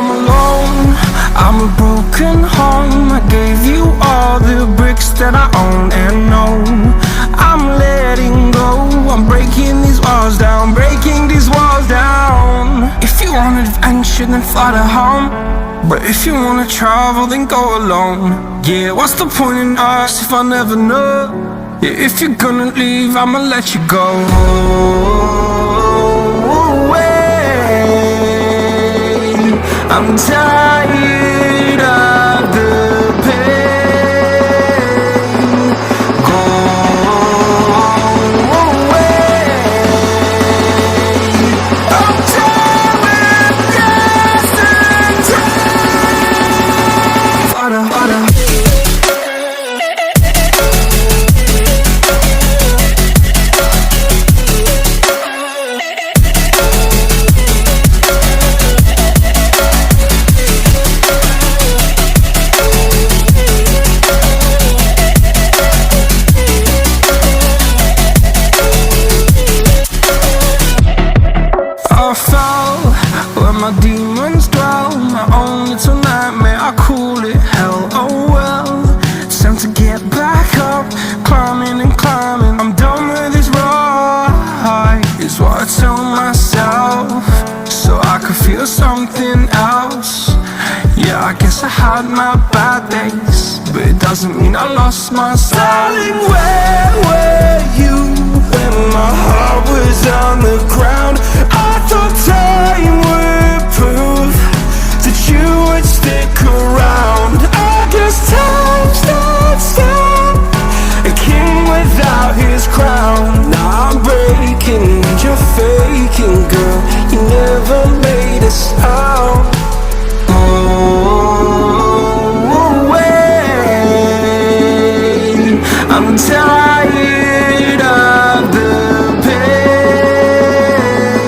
I'm alone, I'm a broken home. I gave you all the bricks that I own and know. I'm letting go, I'm breaking these walls down, breaking these walls down. If you want adventure, then fly to home. But if you wanna travel, then go alone. Yeah, what's the point in us if I never know? Yeah, if you're gonna leave, I'ma let you go. I'm tired of the pain. Go away. I'm tired of guessing time. Harder, harder. I fell where my demons dwell. My own little nightmare, I call it hell. Oh well, it's time to get back up. Climbing and climbing, I'm done with this ride, is what I tell myself, so I could feel something else. Yeah, I guess I had my bad days, but it doesn't mean I lost my style. Darling, where were you when my heart was on the ground?